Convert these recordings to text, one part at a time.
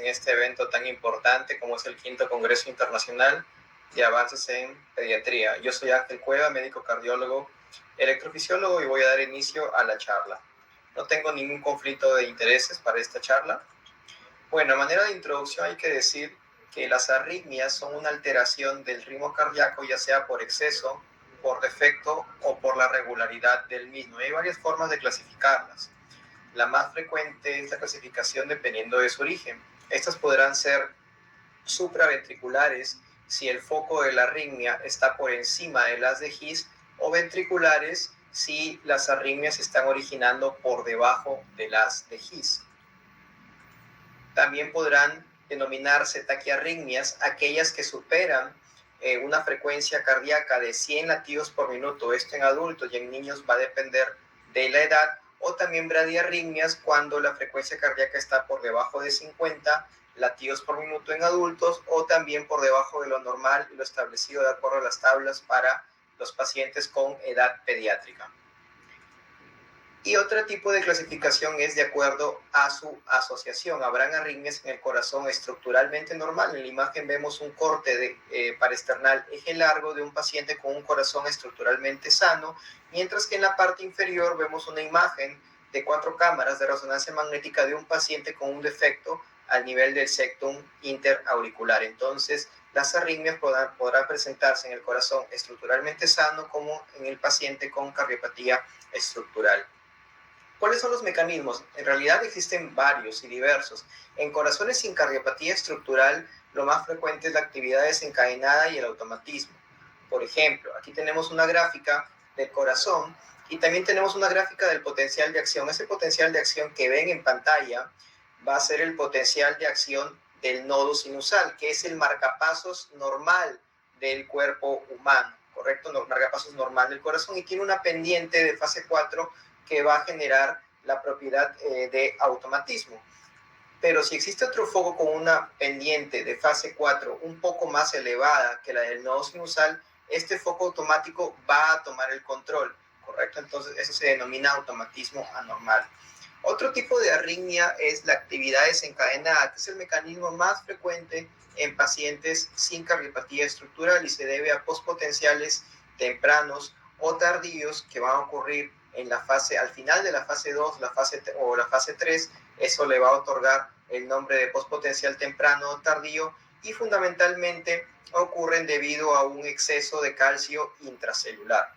en este evento tan importante como es el quinto Congreso Internacional de Avances en Pediatría. Yo soy Ángel Cueva, médico cardiólogo, electrofisiólogo, y voy a dar inicio a la charla. No tengo ningún conflicto de intereses para esta charla. Bueno, a manera de introducción hay que decir que las arritmias son una alteración del ritmo cardíaco, ya sea por exceso, por defecto o por la regularidad del mismo. Hay varias formas de clasificarlas. La más frecuente es la clasificación dependiendo de su origen. Estas podrán ser supraventriculares si el foco de la arritmia está por encima de las de His, o ventriculares si las arritmias se están originando por debajo de las de His. También podrán denominarse taquiarritmias aquellas que superan una frecuencia cardíaca de 100 latidos por minuto. Esto en adultos, y en niños va a depender de la edad. O también bradiarritmias cuando la frecuencia cardíaca está por debajo de 50 latidos por minuto en adultos, o también por debajo de lo normal y lo establecido de acuerdo a las tablas para los pacientes con edad pediátrica. Y otro tipo de clasificación es de acuerdo a su asociación. Habrán arritmias en el corazón estructuralmente normal. En la imagen vemos un corte parasternal eje largo de un paciente con un corazón estructuralmente sano, mientras que en la parte inferior vemos una imagen de 4 cámaras de resonancia magnética de un paciente con un defecto al nivel del septum interauricular. Entonces, las arritmias podrán presentarse en el corazón estructuralmente sano como en el paciente con cardiopatía estructural. ¿Cuáles son los mecanismos? En realidad existen varios y diversos. En corazones sin cardiopatía estructural, lo más frecuente es la actividad desencadenada y el automatismo. Por ejemplo, aquí tenemos una gráfica del corazón y también tenemos una gráfica del potencial de acción. Ese potencial de acción que ven en pantalla va a ser el potencial de acción del nodo sinusal, que es el marcapasos normal del cuerpo humano, ¿correcto? Marcapasos normal del corazón, y tiene una pendiente de fase 4 que va a generar la propiedad de automatismo. Pero si existe otro foco con una pendiente de fase 4 un poco más elevada que la del nodo sinusal, este foco automático va a tomar el control, ¿correcto? Entonces eso se denomina automatismo anormal. Otro tipo de arritmia es la actividad desencadenada, que es el mecanismo más frecuente en pacientes sin cardiopatía estructural y se debe a pospotenciales tempranos o tardíos que van a ocurrir en la fase, al final de la fase 2 la fase 3. Eso le va a otorgar el nombre de pospotencial temprano o tardío, y fundamentalmente ocurren debido a un exceso de calcio intracelular.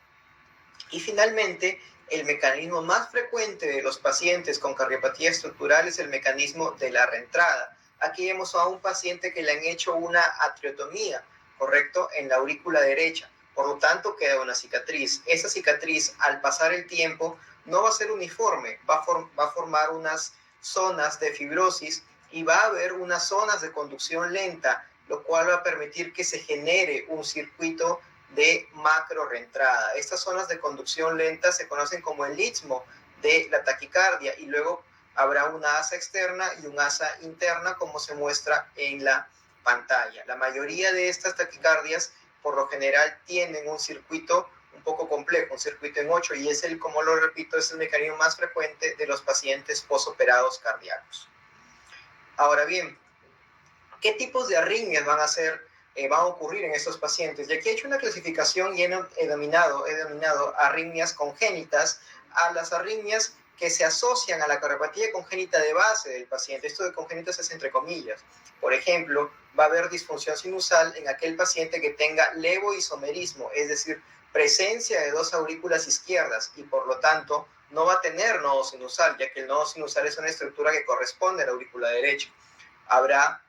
Y finalmente, el mecanismo más frecuente de los pacientes con cardiopatía estructural es el mecanismo de la reentrada. Aquí vemos a un paciente que le han hecho una atriotomía, ¿correcto?, en la aurícula derecha. Por lo tanto, queda una cicatriz. Esa cicatriz, al pasar el tiempo, no va a ser uniforme, va a formar unas zonas de fibrosis y va a haber unas zonas de conducción lenta, lo cual va a permitir que se genere un circuito de macro reentrada. Estas zonas de conducción lenta se conocen como el istmo de la taquicardia, y luego habrá una asa externa y una asa interna, como se muestra en la pantalla. La mayoría de estas taquicardias por lo general tienen un circuito un poco complejo, un circuito en 8, y es como lo repito, es el mecanismo más frecuente de los pacientes posoperados cardíacos. Ahora bien, ¿qué tipos de arritmias van a ocurrir en estos pacientes? Y aquí he hecho una clasificación y he denominado arritmias congénitas a las arritmias que se asocian a la cardiopatía congénita de base del paciente. Esto de congénitas es entre comillas. Por ejemplo, va a haber disfunción sinusal en aquel paciente que tenga levoisomerismo, es decir, presencia de 2 aurículas izquierdas, y por lo tanto no va a tener nodo sinusal, ya que el nodo sinusal es una estructura que corresponde a la aurícula derecha. Habrá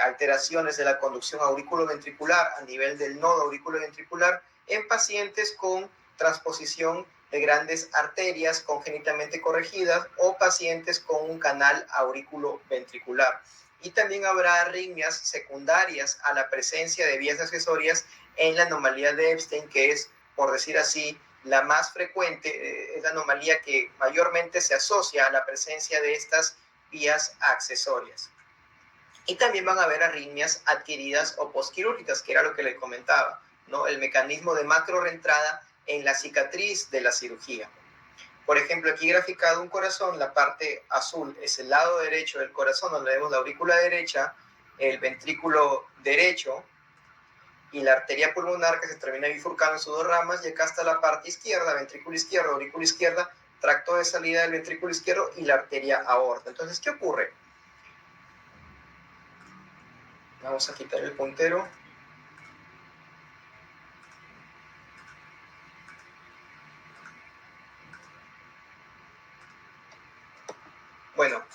alteraciones de la conducción auriculoventricular a nivel del nodo auriculoventricular en pacientes con transposición de grandes arterias congénitamente corregidas o pacientes con un canal auriculoventricular. Y también habrá arritmias secundarias a la presencia de vías accesorias en la anomalía de Epstein, que es, por decir así, la más frecuente, es la anomalía que mayormente se asocia a la presencia de estas vías accesorias. Y también van a haber arritmias adquiridas o postquirúrgicas, que era lo que le comentaba, ¿no? El mecanismo de macro reentrada en la cicatriz de la cirugía. Por ejemplo, aquí graficado un corazón, la parte azul es el lado derecho del corazón, donde vemos la aurícula derecha, el ventrículo derecho y la arteria pulmonar que se termina bifurcando en sus dos ramas, y acá está la parte izquierda, ventrículo izquierdo, aurícula izquierda, tracto de salida del ventrículo izquierdo y la arteria aorta. Entonces, ¿qué ocurre? Vamos a quitar el puntero. Bueno,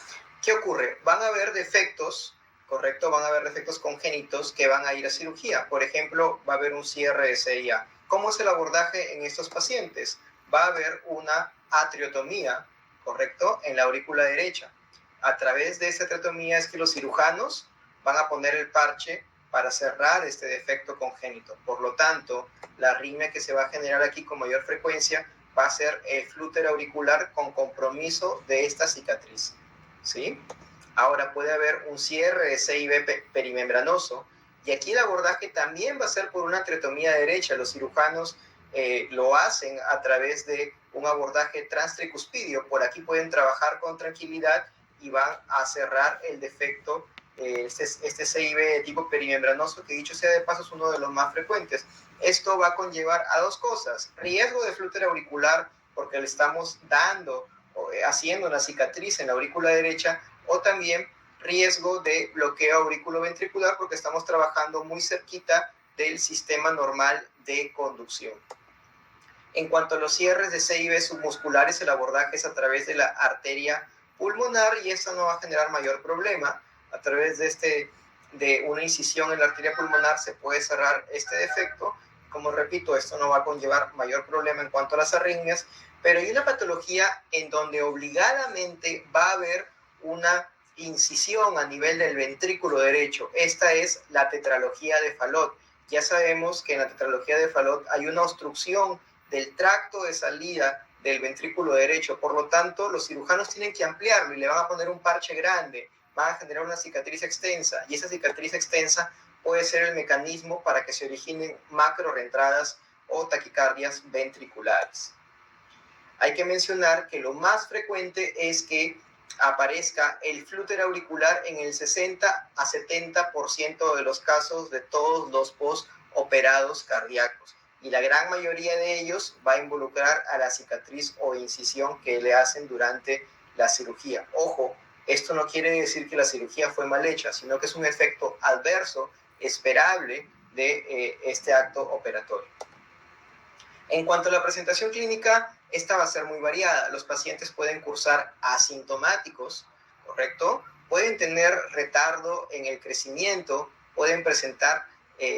¿qué ocurre? Van a haber defectos, ¿correcto? Van a haber defectos congénitos que van a ir a cirugía. Por ejemplo, va a haber un cierre de CIA. ¿Cómo es el abordaje en estos pacientes? Va a haber una atriotomía, ¿correcto? En la aurícula derecha. A través de esa atriotomía es que los cirujanos van a poner el parche para cerrar este defecto congénito. Por lo tanto, la arritmia que se va a generar aquí con mayor frecuencia va a ser el flúter auricular con compromiso de esta cicatriz, ¿sí? Ahora puede haber un cierre de CIB perimembranoso, y aquí el abordaje también va a ser por una atriotomía derecha. Los cirujanos lo hacen a través de un abordaje transtricuspidio. Por aquí pueden trabajar con tranquilidad y van a cerrar el defecto, este CIB de tipo perimembranoso, que dicho sea de paso es uno de los más frecuentes. Esto va a conllevar a dos cosas: riesgo de flúter auricular, porque le estamos dando o haciendo una cicatriz en la aurícula derecha, o también riesgo de bloqueo auriculoventricular, porque estamos trabajando muy cerquita del sistema normal de conducción. En cuanto a los cierres de CIB submusculares, el abordaje es a través de la arteria pulmonar, y esto no va a generar mayor problema. A través de una incisión en la arteria pulmonar se puede cerrar este defecto. Como repito, esto no va a conllevar mayor problema en cuanto a las arritmias, pero hay una patología en donde obligadamente va a haber una incisión a nivel del ventrículo derecho. Esta es la tetralogía de Fallot. Ya sabemos que en la tetralogía de Fallot hay una obstrucción del tracto de salida del ventrículo derecho. Por lo tanto, los cirujanos tienen que ampliarlo y le van a poner un parche grande, van a generar una cicatriz extensa, y esa cicatriz extensa puede ser el mecanismo para que se originen macro reentradas o taquicardias ventriculares. Hay que mencionar que lo más frecuente es que aparezca el flúter auricular en el 60 a 70% de los casos de todos los postoperados cardíacos, y la gran mayoría de ellos va a involucrar a la cicatriz o incisión que le hacen durante la cirugía. Ojo, esto no quiere decir que la cirugía fue mal hecha, sino que es un efecto adverso esperable de este acto operatorio. En cuanto a la presentación clínica, esta va a ser muy variada. Los pacientes pueden cursar asintomáticos, ¿correcto? Pueden tener retardo en el crecimiento, pueden presentar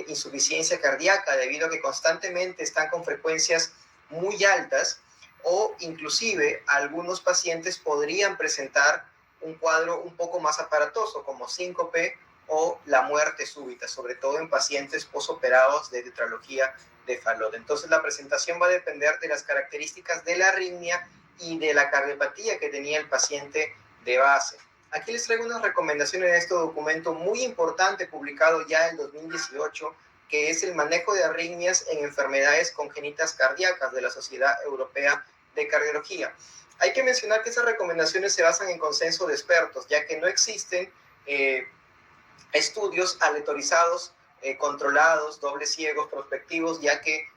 insuficiencia cardíaca debido a que constantemente están con frecuencias muy altas, o inclusive algunos pacientes podrían presentar un cuadro un poco más aparatoso como síncope o la muerte súbita, sobre todo en pacientes posoperados de tetralogía de Fallot. Entonces la presentación va a depender de las características de la arritmia y de la cardiopatía que tenía el paciente de base. Aquí les traigo unas recomendaciones de este documento muy importante publicado ya en 2018, que es el manejo de arritmias en enfermedades congénitas cardíacas de la Sociedad Europea de Cardiología. Hay que mencionar que esas recomendaciones se basan en consenso de expertos, ya que no existen estudios aleatorizados, controlados, dobles ciegos, prospectivos, ya que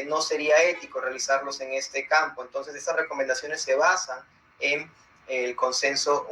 no sería ético realizarlos en este campo. Entonces, estas recomendaciones se basan en un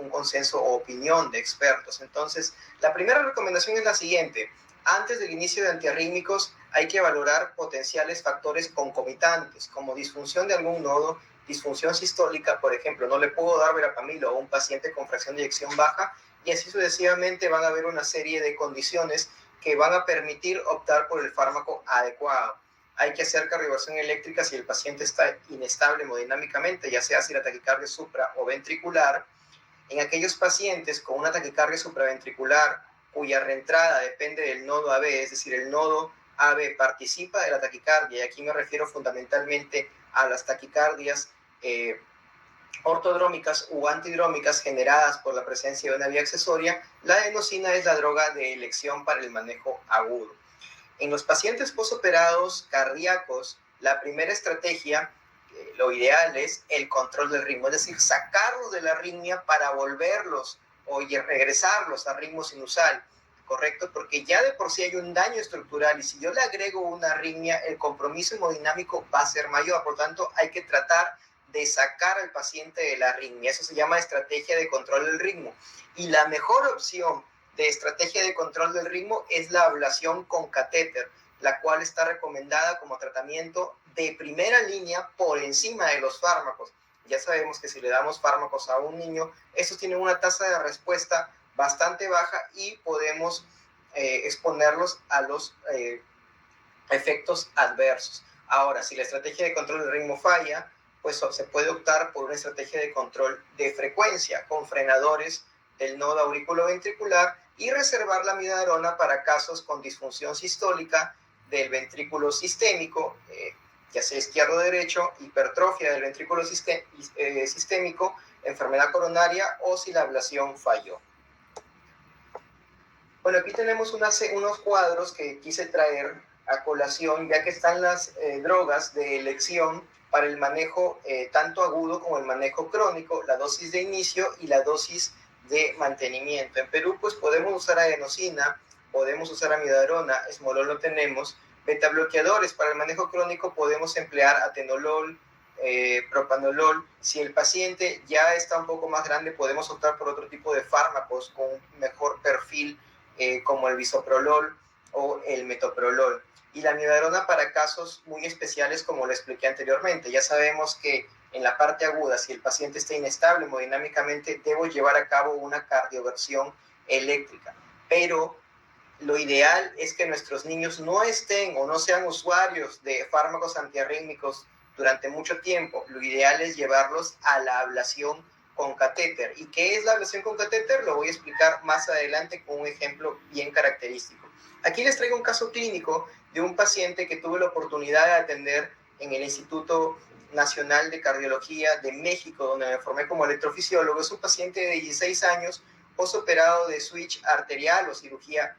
consenso o opinión de expertos. Entonces, la primera recomendación es la siguiente: antes del inicio de antiarrítmicos hay que valorar potenciales factores concomitantes, como disfunción de algún nodo, disfunción sistólica. Por ejemplo, no le puedo dar verapamilo a un paciente con fracción de eyección baja, y así sucesivamente van a haber una serie de condiciones que van a permitir optar por el fármaco adecuado. Hay que hacer cardioversión eléctrica si el paciente está inestable hemodinámicamente, ya sea si la taquicardia es supra o ventricular. En aquellos pacientes con una taquicardia supraventricular cuya reentrada depende del nodo AB, es decir, el nodo AB participa de la taquicardia, y aquí me refiero fundamentalmente a las taquicardias ortodrómicas u antidrómicas generadas por la presencia de una vía accesoria, la adenosina es la droga de elección para el manejo agudo. En los pacientes posoperados cardíacos, la primera estrategia lo ideal es el control del ritmo, es decir, sacarlos de la arritmia para volverlos o regresarlos a ritmo sinusal, ¿correcto? Porque ya de por sí hay un daño estructural y si yo le agrego una arritmia, el compromiso hemodinámico va a ser mayor, por tanto hay que tratar de sacar al paciente de la arritmia. Eso se llama estrategia de control del ritmo. Y la mejor opción de estrategia de control del ritmo es la ablación con catéter, la cual está recomendada como tratamiento de primera línea por encima de los fármacos. Ya sabemos que si le damos fármacos a un niño, estos tienen una tasa de respuesta bastante baja y podemos exponerlos a los efectos adversos. Ahora, si la estrategia de control del ritmo falla, pues se puede optar por una estrategia de control de frecuencia con frenadores del nodo auriculoventricular y reservar la amiodarona para casos con disfunción sistólica del ventrículo sistémico, ya sea izquierdo o derecho, hipertrofia del ventrículo sistémico, enfermedad coronaria o si la ablación falló. Bueno, aquí tenemos unos cuadros que quise traer a colación, ya que están las drogas de elección para el manejo tanto agudo como el manejo crónico, la dosis de inicio y la dosis de mantenimiento. En Perú, pues podemos usar adenosina, podemos usar amiodarona, esmolol no tenemos. Beta bloqueadores para el manejo crónico podemos emplear atenolol, propanolol. Si el paciente ya está un poco más grande, podemos optar por otro tipo de fármacos con un mejor perfil, como el bisoprolol o el metoprolol. Y la amiodarona para casos muy especiales, como lo expliqué anteriormente. Ya sabemos que en la parte aguda, si el paciente está inestable hemodinámicamente, debo llevar a cabo una cardioversión eléctrica. Pero lo ideal es que nuestros niños no estén o no sean usuarios de fármacos antiarrítmicos durante mucho tiempo. Lo ideal es llevarlos a la ablación con catéter. ¿Y qué es la ablación con catéter? Lo voy a explicar más adelante con un ejemplo bien característico. Aquí les traigo un caso clínico de un paciente que tuve la oportunidad de atender en el Instituto Nacional de Cardiología de México, donde me formé como electrofisiólogo. Es un paciente de 16 años, postoperado de switch arterial o cirugía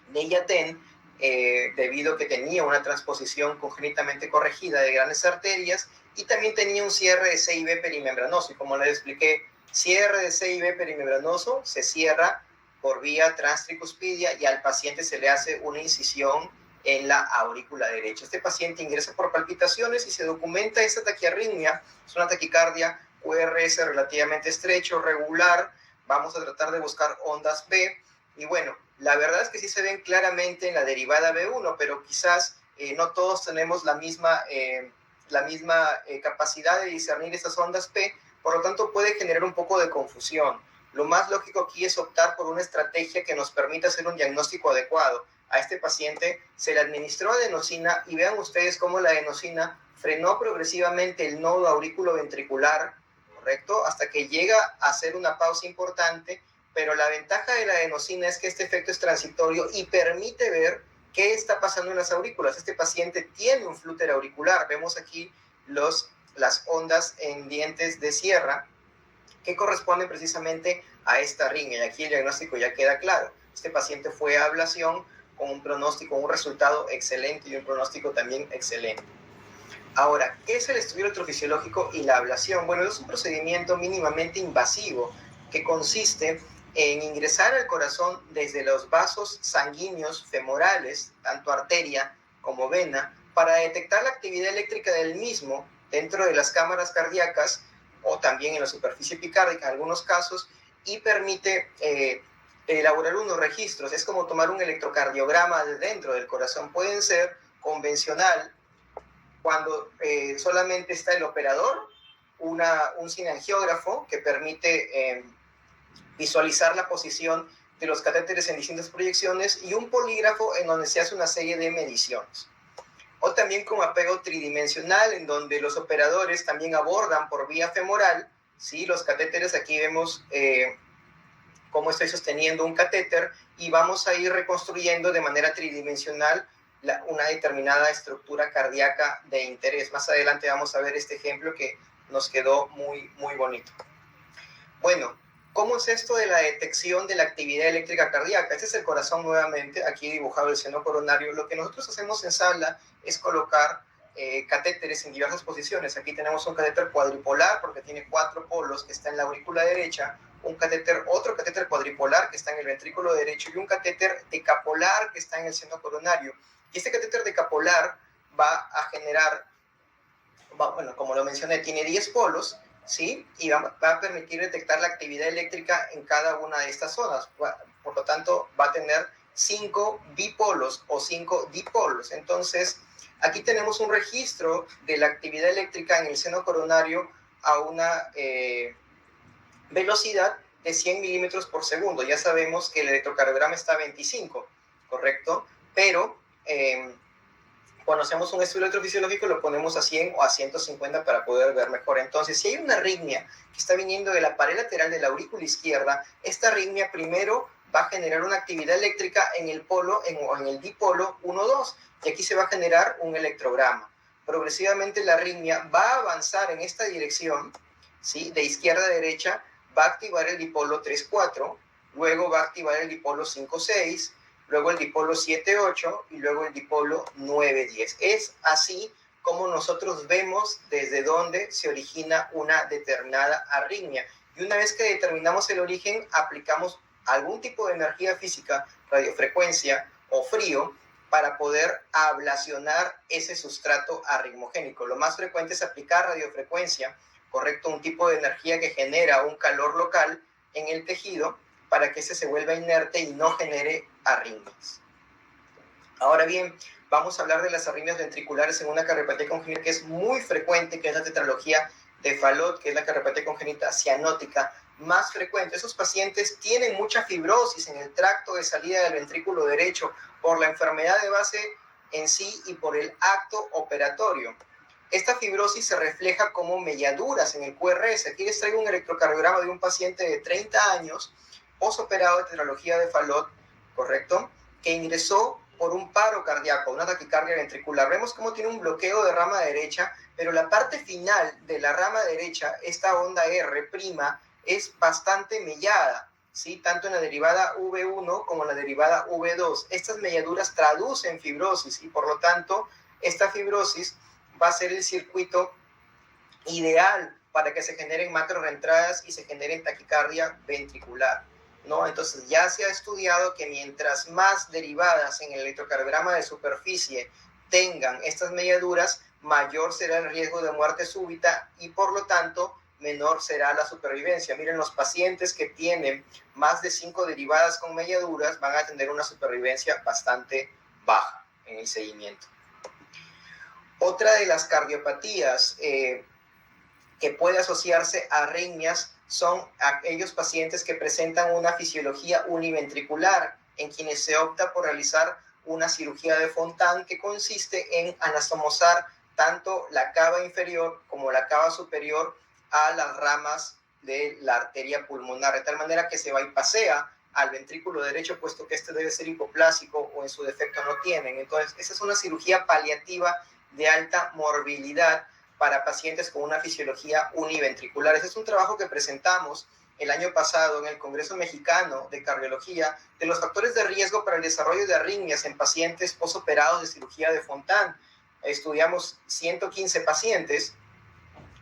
de Yaten, debido a que tenía una transposición congénitamente corregida de grandes arterias y también tenía un cierre de CIB perimembranoso. Y como les expliqué, cierre de CIB perimembranoso se cierra por vía transtricuspidia y al paciente se le hace una incisión en la aurícula derecha. Este paciente ingresa por palpitaciones y se documenta esa taquiarritmia, es una taquicardia QRS relativamente estrecho, regular. Vamos a tratar de buscar ondas P y bueno, la verdad es que sí se ven claramente en la derivada B1, pero quizás no todos tenemos la misma capacidad de discernir esas ondas P, por lo tanto puede generar un poco de confusión. Lo más lógico aquí es optar por una estrategia que nos permita hacer un diagnóstico adecuado. A este paciente se le administró adenosina y vean ustedes cómo la adenosina frenó progresivamente el nodo auriculoventricular, ¿correcto? Hasta que llega a hacer una pausa importante, pero la ventaja de la adenosina es que este efecto es transitorio y permite ver qué está pasando en las aurículas. Este paciente tiene un flúter auricular. Vemos aquí las ondas en dientes de sierra que corresponden precisamente a esta arritmia. Y aquí el diagnóstico ya queda claro. Este paciente fue a ablación con un pronóstico, un resultado excelente y un pronóstico también excelente. Ahora, ¿qué es el estudio electrofisiológico y la ablación? Bueno, es un procedimiento mínimamente invasivo que consiste en ingresar al corazón desde los vasos sanguíneos femorales, tanto arteria como vena, para detectar la actividad eléctrica del mismo dentro de las cámaras cardíacas o también en la superficie epicárdica en algunos casos, y permite elaborar unos registros. Es como tomar un electrocardiograma de dentro del corazón. Pueden ser convencional, cuando solamente está el operador, un cinangiógrafo que permite visualizar la posición de los catéteres en distintas proyecciones, y un polígrafo en donde se hace una serie de mediciones. O también con apego tridimensional, en donde los operadores también abordan por vía femoral, ¿sí? Los catéteres, aquí vemos cómo estoy sosteniendo un catéter y vamos a ir reconstruyendo de manera tridimensional una determinada estructura cardíaca de interés. Más adelante vamos a ver este ejemplo que nos quedó muy, muy bonito. Bueno, ¿cómo es esto de la detección de la actividad eléctrica cardíaca? Este es el corazón nuevamente, aquí dibujado el seno coronario. Lo que nosotros hacemos en sala es colocar catéteres en diversas posiciones. Aquí tenemos un catéter cuadripolar porque tiene 4 polos que está en la aurícula derecha, otro catéter cuadripolar que está en el ventrículo derecho y un catéter decapolar que está en el seno coronario. Y este catéter decapolar va a generar, bueno, como lo mencioné, tiene 10 polos, ¿sí? Y va a permitir detectar la actividad eléctrica en cada una de estas zonas. Por lo tanto, va a tener 5 bipolos o 5 dipolos. Entonces, aquí tenemos un registro de la actividad eléctrica en el seno coronario a una velocidad de 100 milímetros por segundo. Ya sabemos que el electrocardiograma está a 25, ¿correcto? Pero cuando hacemos un estudio electrofisiológico lo ponemos a 100 o a 150 para poder ver mejor. Entonces, si hay una arritmia que está viniendo de la pared lateral de la aurícula izquierda, esta arritmia primero va a generar una actividad eléctrica en el polo o en el dipolo 1-2, y aquí se va a generar un electrograma. Progresivamente la arritmia va a avanzar en esta dirección, ¿sí? De izquierda a derecha, va a activar el dipolo 3-4, luego va a activar el dipolo 5-6, luego el dipolo 7-8 y luego el dipolo 9-10. Es así como nosotros vemos desde dónde se origina una determinada arritmia. Y una vez que determinamos el origen, aplicamos algún tipo de energía física, radiofrecuencia o frío, para poder ablacionar ese sustrato arritmogénico. Lo más frecuente es aplicar radiofrecuencia, correcto, un tipo de energía que genera un calor local en el tejido para que ese se vuelva inerte y no genere arritmias. Ahora bien, vamos a hablar de las arritmias ventriculares en una cardiopatía congénita que es muy frecuente, que es la tetralogía de Fallot, que es la cardiopatía congénita cianótica más frecuente. Esos pacientes tienen mucha fibrosis en el tracto de salida del ventrículo derecho por la enfermedad de base en sí y por el acto operatorio. Esta fibrosis se refleja como melladuras en el QRS. Aquí les traigo un electrocardiograma de un paciente de 30 años posoperado de tetralogía de Fallot, ¿correcto? Que ingresó por un paro cardíaco, una taquicardia ventricular. Vemos cómo tiene un bloqueo de rama derecha, pero la parte final de la rama derecha, esta onda R', es bastante mellada, ¿sí? Tanto en la derivada V1 como en la derivada V2. Estas melladuras traducen fibrosis y por lo tanto esta fibrosis va a ser el circuito ideal para que se generen macroreentradas y se generen taquicardia ventricular, ¿no? Entonces ya se ha estudiado que mientras más derivadas en el electrocardiograma de superficie tengan estas melladuras, mayor será el riesgo de muerte súbita y por lo tanto menor será la supervivencia. Miren, los pacientes que tienen más de 5 derivadas con melladuras van a tener una supervivencia bastante baja en el seguimiento. Otra de las cardiopatías que puede asociarse a arritmias son aquellos pacientes que presentan una fisiología univentricular, en quienes se opta por realizar una cirugía de Fontan que consiste en anastomosar tanto la cava inferior como la cava superior a las ramas de la arteria pulmonar, de tal manera que se bypasea al ventrículo derecho, puesto que este debe ser hipoplásico o en su defecto no tienen. Entonces, esa es una cirugía paliativa de alta morbilidad para pacientes con una fisiología univentricular. Ese es un trabajo que presentamos el año pasado en el Congreso Mexicano de Cardiología de los factores de riesgo para el desarrollo de arritmias en pacientes posoperados de cirugía de Fontan. Estudiamos 115 pacientes,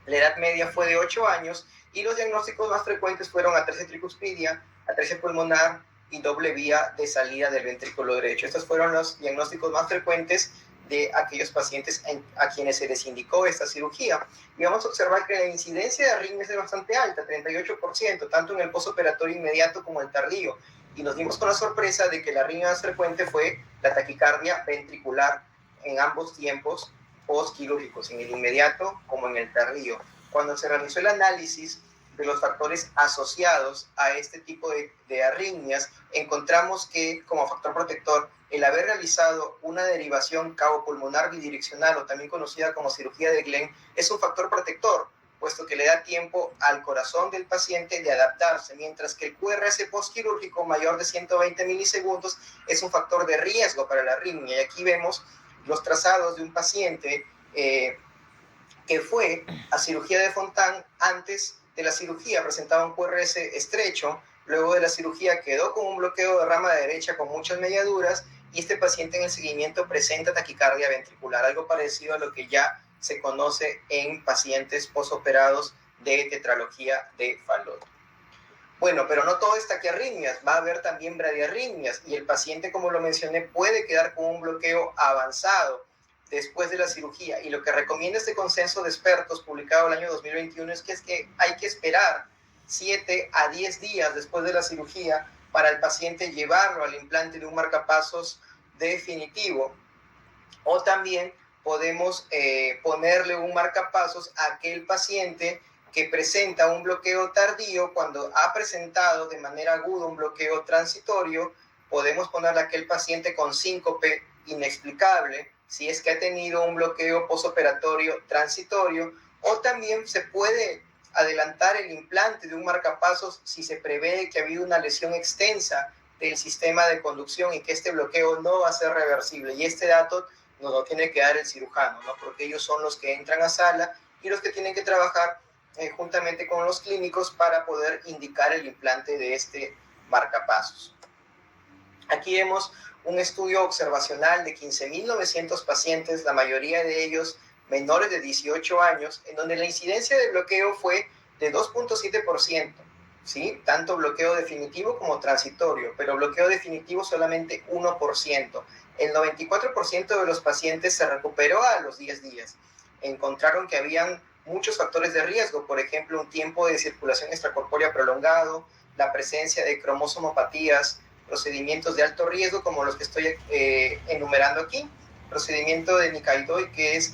la edad media fue de 8 años y los diagnósticos más frecuentes fueron atresia tricuspidia, atresia pulmonar y doble vía de salida del ventrículo derecho. Estos fueron los diagnósticos más frecuentes de aquellos pacientes a quienes se les indicó esta cirugía. Y vamos a observar que la incidencia de arritmias es bastante alta, 38%, tanto en el postoperatorio inmediato como el tardío. Y nos dimos con la sorpresa de que la arritmia más frecuente fue la taquicardia ventricular en ambos tiempos postquirúrgicos, en el inmediato como en el tardío. Cuando se realizó el análisis de los factores asociados a este tipo de arritmias, encontramos que como factor protector el haber realizado una derivación cavo-pulmonar bidireccional o también conocida como cirugía de Glenn es un factor protector, puesto que le da tiempo al corazón del paciente de adaptarse, mientras que el QRS postquirúrgico mayor de 120 milisegundos es un factor de riesgo para la arritmia. Y aquí vemos los trazados de un paciente que fue a cirugía de Fontan. Antes de la cirugía presentaba un QRS estrecho, luego de la cirugía quedó con un bloqueo de rama derecha con muchas melladuras y este paciente en el seguimiento presenta taquicardia ventricular, algo parecido a lo que ya se conoce en pacientes posoperados de tetralogía de Fallot. Bueno, pero no todo es taquiarritmias, va a haber también bradiarritmias y el paciente, como lo mencioné, puede quedar con un bloqueo avanzado después de la cirugía. Y lo que recomienda este consenso de expertos publicado el año 2021 es que hay que esperar 7 a 10 días después de la cirugía para el paciente llevarlo al implante de un marcapasos definitivo. O también podemos ponerle un marcapasos a aquel paciente que presenta un bloqueo tardío. Cuando ha presentado de manera aguda un bloqueo transitorio, podemos ponerle a aquel paciente con síncope inexplicable, si es que ha tenido un bloqueo posoperatorio transitorio, o también se puede adelantar el implante de un marcapasos si se prevé que ha habido una lesión extensa del sistema de conducción y que este bloqueo no va a ser reversible. Y este dato nos lo tiene que dar el cirujano, ¿no? Porque ellos son los que entran a sala y los que tienen que trabajar juntamente con los clínicos para poder indicar el implante de este marcapasos. Aquí vemos un estudio observacional de 15.900 pacientes, la mayoría de ellos menores de 18 años, en donde la incidencia de bloqueo fue de 2.7%, ¿sí? Tanto bloqueo definitivo como transitorio, pero bloqueo definitivo solamente 1%. El 94% de los pacientes se recuperó a los 10 días. Encontraron que habían muchos factores de riesgo, por ejemplo, un tiempo de circulación extracorpórea prolongado, la presencia de cromosomopatías, procedimientos de alto riesgo como los que estoy enumerando aquí, procedimiento de Nicaidoi, que es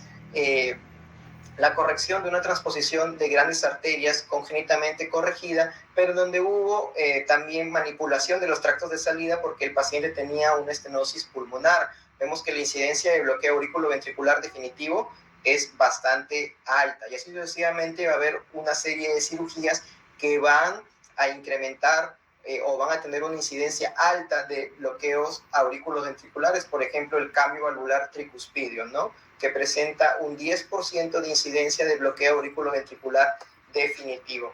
la corrección de una transposición de grandes arterias congénitamente corregida, pero donde hubo también manipulación de los tractos de salida porque el paciente tenía una estenosis pulmonar. Vemos que la incidencia de bloqueo auriculoventricular definitivo es bastante alta, y así sucesivamente va a haber una serie de cirugías que van a incrementar o van a tener una incidencia alta de bloqueos auriculoventriculares, por ejemplo, el cambio valvular tricuspidio, ¿no? Que presenta un 10% de incidencia de bloqueo auriculoventricular definitivo.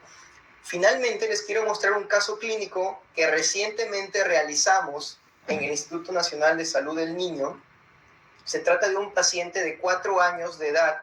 Finalmente, les quiero mostrar un caso clínico que recientemente realizamos en el Instituto Nacional de Salud del Niño. Se trata de un paciente de 4 años de edad,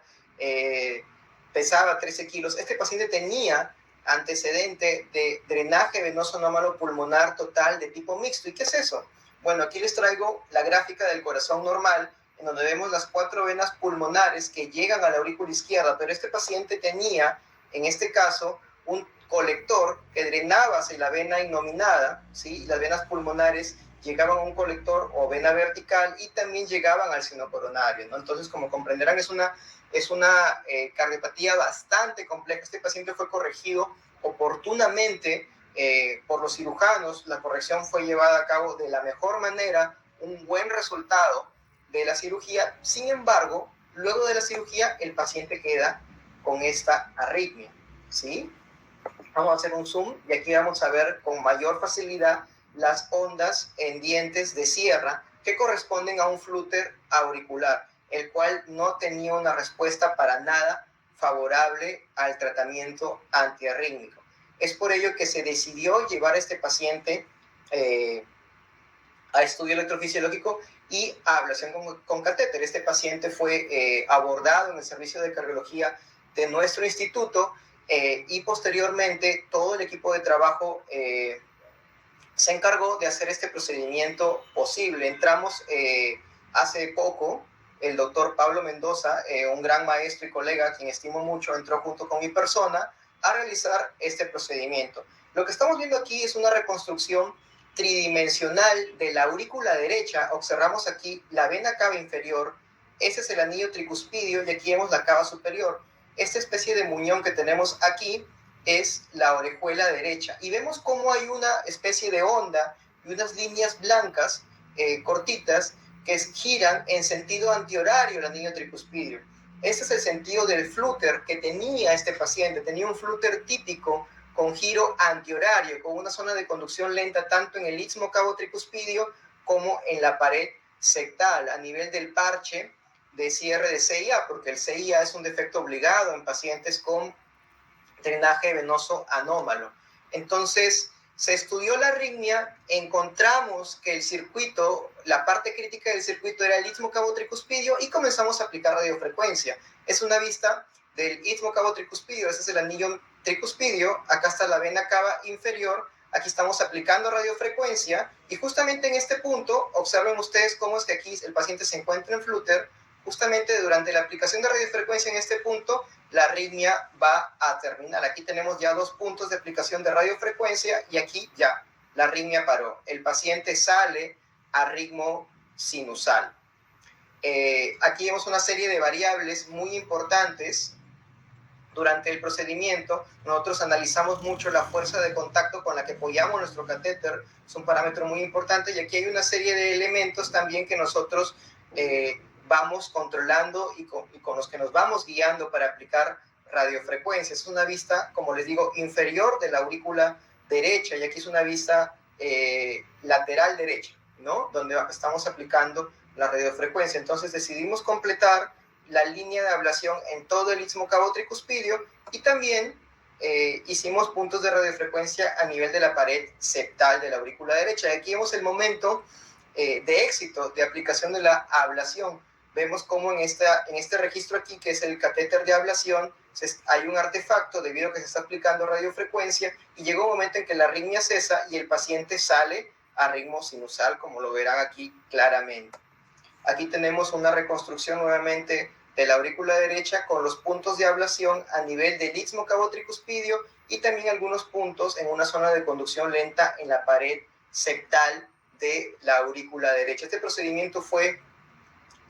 pesaba 13 kilos. Este paciente tenía antecedente de drenaje venoso anómalo pulmonar total de tipo mixto. ¿Y qué es eso? Bueno, aquí les traigo la gráfica del corazón normal, en donde vemos las 4 venas pulmonares que llegan a la aurícula izquierda, pero este paciente tenía, en este caso, un colector que drenaba hacia la vena innominada, ¿sí? Las venas pulmonares llegaban a un colector o vena vertical y también llegaban al seno coronario, ¿no? Entonces, como comprenderán, es una cardiopatía bastante compleja. Este paciente fue corregido oportunamente por los cirujanos. La corrección fue llevada a cabo de la mejor manera, un buen resultado de la cirugía. Sin embargo, luego de la cirugía, el paciente queda con esta arritmia, ¿sí? Vamos a hacer un zoom y aquí vamos a ver con mayor facilidad las ondas en dientes de sierra que corresponden a un flúter auricular, el cual no tenía una respuesta para nada favorable al tratamiento antiarrítmico. Es por ello que se decidió llevar a este paciente a estudio electrofisiológico y a ablación con catéter. Este paciente fue abordado en el servicio de cardiología de nuestro instituto y posteriormente todo el equipo de trabajo se encargó de hacer este procedimiento posible. Entramos hace poco, el doctor Pablo Mendoza, un gran maestro y colega a quien estimo mucho, entró junto con mi persona a realizar este procedimiento. Lo que estamos viendo aquí es una reconstrucción tridimensional de la aurícula derecha. Observamos aquí la vena cava inferior, ese es el anillo tricuspidio y aquí vemos la cava superior. Esta especie de muñón que tenemos aquí es la orejuela derecha y vemos cómo hay una especie de onda y unas líneas blancas cortitas que giran en sentido antihorario el anillo tricuspidio. Este es el sentido del flúter que tenía este paciente. Tenía un flúter típico con giro antihorario, con una zona de conducción lenta tanto en el istmo cavo tricuspidio como en la pared septal a nivel del parche de cierre de CIA, porque el CIA es un defecto obligado en pacientes con drenaje venoso anómalo. Entonces, Se estudió la arritmia, encontramos que el circuito, la parte crítica del circuito era el istmo cabo-tricuspidio y comenzamos a aplicar radiofrecuencia. Es una vista del istmo cabo-tricuspidio, ese es el anillo tricuspidio, acá está la vena cava inferior, aquí estamos aplicando radiofrecuencia y justamente en este punto, observen ustedes cómo es que aquí el paciente se encuentra en flúter, justamente durante la aplicación de radiofrecuencia en este punto, la arritmia va a terminar. Aquí tenemos ya 2 puntos de aplicación de radiofrecuencia y aquí ya la arritmia paró. El paciente sale a ritmo sinusal. Aquí vemos una serie de variables muy importantes. Durante el procedimiento, nosotros analizamos mucho la fuerza de contacto con la que apoyamos nuestro catéter, es un parámetro muy importante, y aquí hay una serie de elementos también que nosotros vamos controlando y con los que nos vamos guiando para aplicar radiofrecuencia. Es una vista, como les digo, inferior de la aurícula derecha, y aquí es una vista lateral derecha, ¿no? Donde estamos aplicando la radiofrecuencia. Entonces decidimos completar la línea de ablación en todo el istmo cabo-tricuspidio y también hicimos puntos de radiofrecuencia a nivel de la pared septal de la aurícula derecha. Y aquí vemos el momento de éxito de aplicación de la ablación. Vemos cómo en este registro aquí, que es el catéter de ablación, hay un artefacto debido a que se está aplicando radiofrecuencia y llega un momento en que la arritmia cesa y el paciente sale a ritmo sinusal, como lo verán aquí claramente. Aquí tenemos una reconstrucción nuevamente de la aurícula derecha con los puntos de ablación a nivel del istmo cabo-tricuspidio y también algunos puntos en una zona de conducción lenta en la pared septal de la aurícula derecha. Este procedimiento fue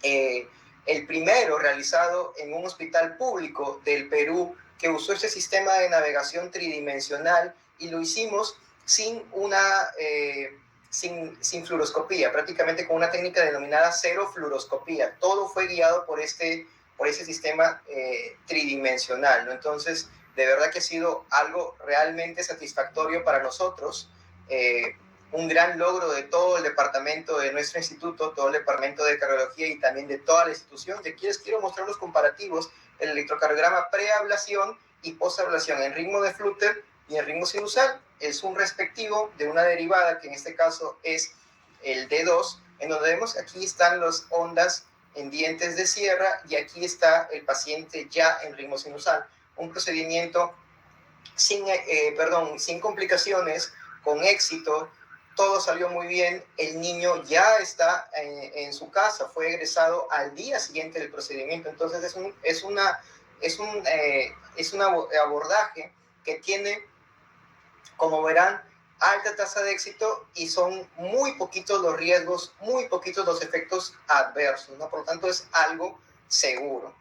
el primero realizado en un hospital público del Perú que usó este sistema de navegación tridimensional y lo hicimos sin fluoroscopía, prácticamente con una técnica denominada cero fluoroscopía. Todo fue guiado por ese sistema tridimensional, ¿no? Entonces, de verdad que ha sido algo realmente satisfactorio para nosotros, un gran logro de todo el departamento de nuestro instituto, todo el departamento de cardiología y también de toda la institución. Y aquí les quiero mostrar los comparativos, el electrocardiograma preablación y posablación en ritmo de flúter y en ritmo sinusal, el zoom respectivo de una derivada, que en este caso es el D2, en donde vemos que aquí están las ondas en dientes de sierra y aquí está el paciente ya en ritmo sinusal. Un procedimiento sin complicaciones, con éxito, todo salió muy bien, el niño ya está en su casa, fue egresado al día siguiente del procedimiento. Entonces es un abordaje que tiene, como verán, alta tasa de éxito y son muy poquitos los riesgos, muy poquitos los efectos adversos, ¿no? Por lo tanto, es algo seguro.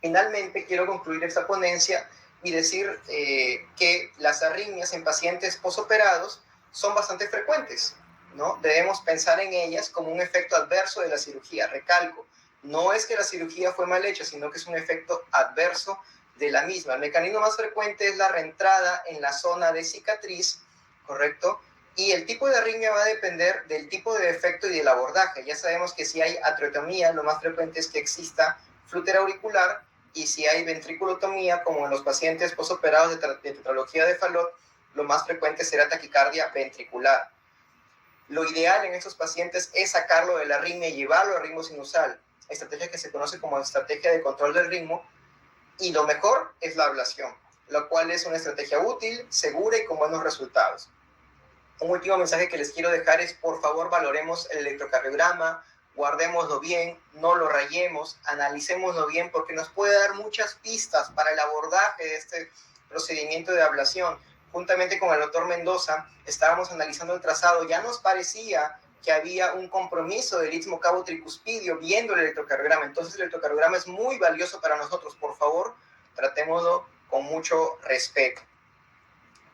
Finalmente, quiero concluir esta ponencia y decir que las arritmias en pacientes posoperados son bastante frecuentes, ¿no? Debemos pensar en ellas como un efecto adverso de la cirugía. Recalco, no es que la cirugía fue mal hecha, sino que es un efecto adverso de la misma. El mecanismo más frecuente es la reentrada en la zona de cicatriz, ¿correcto? Y el tipo de arritmia va a depender del tipo de defecto y del abordaje. Ya sabemos que si hay atriotomía, lo más frecuente es que exista flúter auricular, y si hay ventriculotomía, como en los pacientes posoperados de tetralogía de Fallot, lo más frecuente será taquicardia ventricular. Lo ideal en estos pacientes es sacarlo de la arritmia y llevarlo a ritmo sinusal, estrategia que se conoce como estrategia de control del ritmo, y lo mejor es la ablación, lo cual es una estrategia útil, segura y con buenos resultados. Un último mensaje que les quiero dejar es: por favor, valoremos el electrocardiograma, guardémoslo bien, no lo rayemos, analicémoslo bien, porque nos puede dar muchas pistas para el abordaje de este procedimiento de ablación. Juntamente con el doctor Mendoza, estábamos analizando el trazado, ya nos parecía que había un compromiso del istmo cabo-tricuspidio viendo el electrocardiograma. Entonces el electrocardiograma es muy valioso para nosotros. Por favor, tratémoslo con mucho respeto.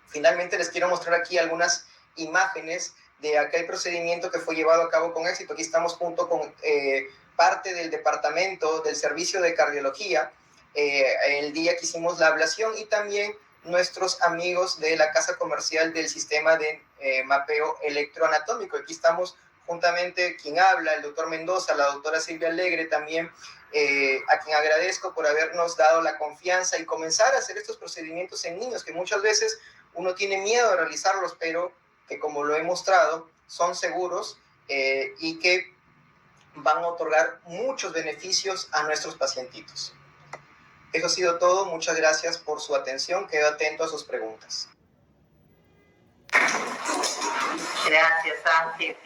Finalmente les quiero mostrar aquí algunas imágenes de aquel procedimiento que fue llevado a cabo con éxito. Aquí estamos junto con parte del departamento del servicio de cardiología, el día que hicimos la ablación, y también nuestros amigos de la casa comercial del sistema de mapeo electroanatómico. Aquí estamos juntamente quien habla, el doctor Mendoza, la doctora Silvia Alegre también, a quien agradezco por habernos dado la confianza y comenzar a hacer estos procedimientos en niños, que muchas veces uno tiene miedo de realizarlos, pero que como lo he mostrado, son seguros y que van a otorgar muchos beneficios a nuestros pacientitos. Eso ha sido todo. Muchas gracias por su atención. Quedo atento a sus preguntas. Gracias, Ángel.